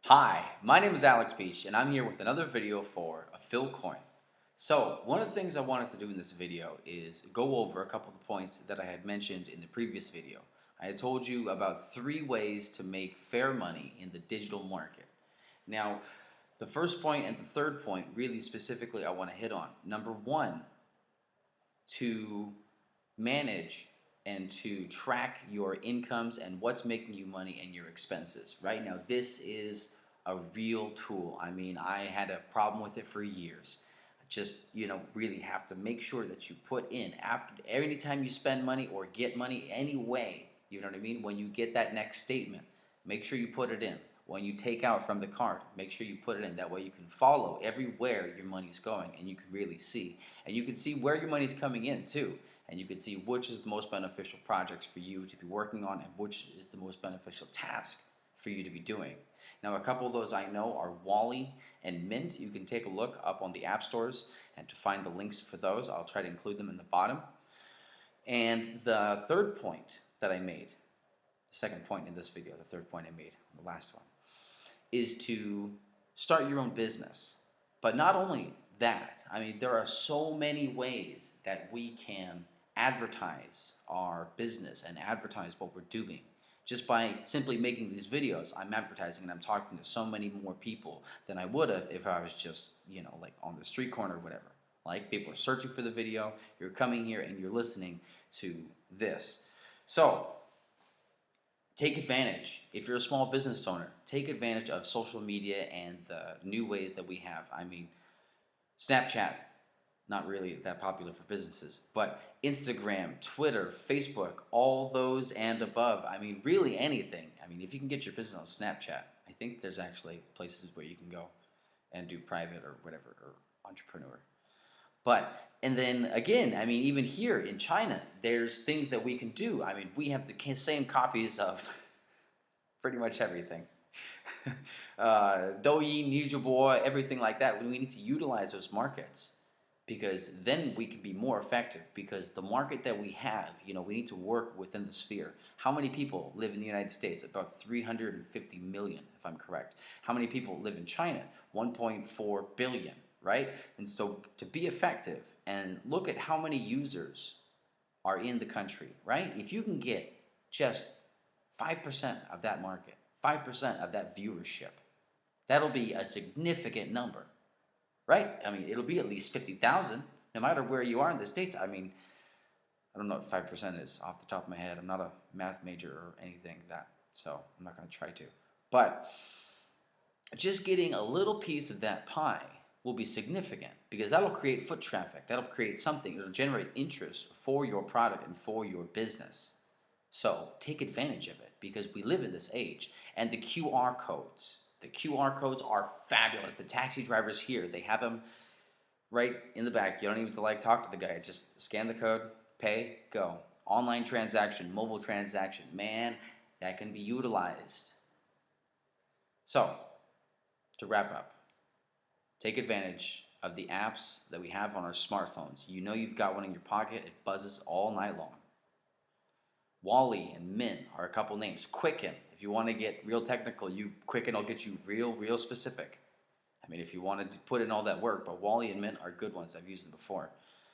Hi, my name is Alex Beach, and I'm here with another video for Affil Coin. So, one of the things I wanted to do in this video is go over a couple of points that I had mentioned in the previous video. I had told you about 3 ways to make fair money in the digital market. Now, the first point and the third point, really specifically, I want to hit on. Number 1, to manage and to track your incomes and what's making you money and your expenses. Right now, this is a real tool. I mean, I had a problem with it for years. Just, really have to make sure that you put in after every time you spend money or get money anyway. You know what I mean? When you get that next statement, make sure you put it in. When you take out from the card, make sure you put it in. That way you can follow everywhere your money's going and you can really see. And you can see where your money's coming in too. And you can see which is the most beneficial projects for you to be working on and which is the most beneficial task for you to be doing. Now, a couple of those I know are Wally and Mint. You can take a look up on the app stores and to find the links for those. I'll try to include them in the bottom. And the third point that I made, the second point in this video, the third point I made, the last one, is to start your own business. But not only that, I mean, there are so many ways that we can advertise our business and advertise what we're doing. Just by simply making these videos, I'm advertising and I'm talking to so many more people than I would have if I was just, like on the street corner or whatever. Like, people are searching for the video, you're coming here and you're listening to this. So, take advantage. If you're a small business owner, take advantage of social media and the new ways that we have. I mean, Snapchat, not really that popular for businesses, but Instagram, Twitter, Facebook, all those and above. I mean, really anything. I mean, if you can get your business on Snapchat, I think there's actually places where you can go and do private or whatever, or entrepreneur. And then again, I mean, even here in China, there's things that we can do. I mean, we have the same copies of pretty much everything. Douyin, Newsboy, everything like that. We need to utilize those markets because then we can be more effective because the market that we have, we need to work within the sphere. How many people live in the United States? About 350 million, if I'm correct. How many people live in China? 1.4 billion. Right? And so to be effective and look at how many users are in the country, right? If you can get just 5% of that market, 5% of that viewership, that'll be a significant number, right? I mean, it'll be at least 50,000, no matter where you are in the States. I mean, I don't know what 5% is off the top of my head. I'm not a math major or anything like that, so I'm not going to try to. But just getting a little piece of that pie will be significant because that'll create foot traffic. That'll create something. It'll generate interest for your product and for your business. So take advantage of it because we live in this age. And the QR codes. The QR codes are fabulous. The taxi drivers here, they have them right in the back. You don't even have to talk to the guy. Just scan the code, pay, go. Online transaction, mobile transaction. Man, that can be utilized. So, to wrap up, take advantage of the apps that we have on our smartphones. You've got one in your pocket. It buzzes all night long. Wally and Mint are a couple names. Quicken, if you want to get real technical, Quicken will get you real specific. I mean, if you wanted to put in all that work, but Wally and Mint are good ones. I've used them before.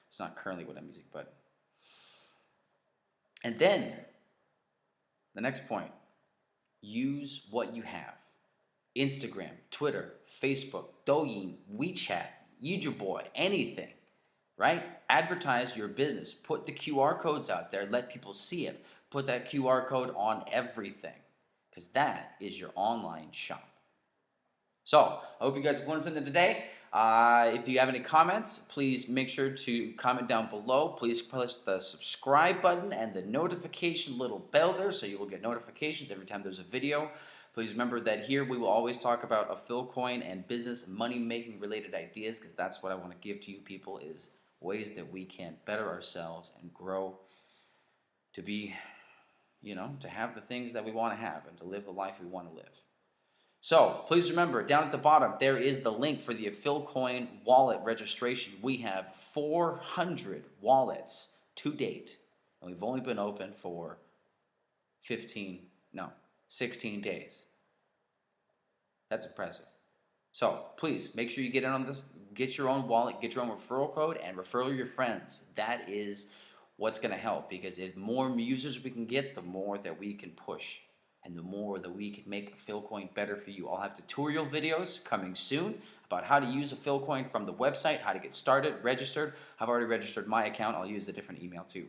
It's not currently what I'm using, but. And then, the next point, use what you have. Instagram, Twitter, Facebook, Douyin, WeChat, Boy, anything, right? Advertise your business. Put the QR codes out there. Let people see it. Put that QR code on everything because that is your online shop. So, I hope you guys have learned something today. If you have any comments, please make sure to comment down below. Please press the subscribe button and the notification little bell there so you will get notifications every time there's a video. Please remember that here we will always talk about Affil Coin and business money-making related ideas because that's what I want to give to you people is ways that we can better ourselves and grow to be, to have the things that we want to have and to live the life we want to live. So please remember, down at the bottom, there is the link for the Affil Coin wallet registration. We have 400 wallets to date, and we've only been open for 16 days. That's impressive. So please make sure you get in on this. Get your own wallet, get your own referral code, and refer your friends. That is what's going to help, because the more users we can get, the more that we can push, and the more that we can make AffilCoin better for you. I'll have tutorial videos coming soon about how to use AffilCoin from the website, how to get started, registered. I've already registered my account. I'll use a different email too.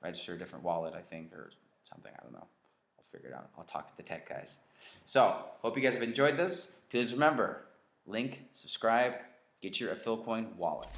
Register a different wallet, I think, or something. I don't know. I'll figure it out. I'll talk to the tech guys. So, hope you guys have enjoyed this. Please remember, link, subscribe, get your AffilCoin wallet.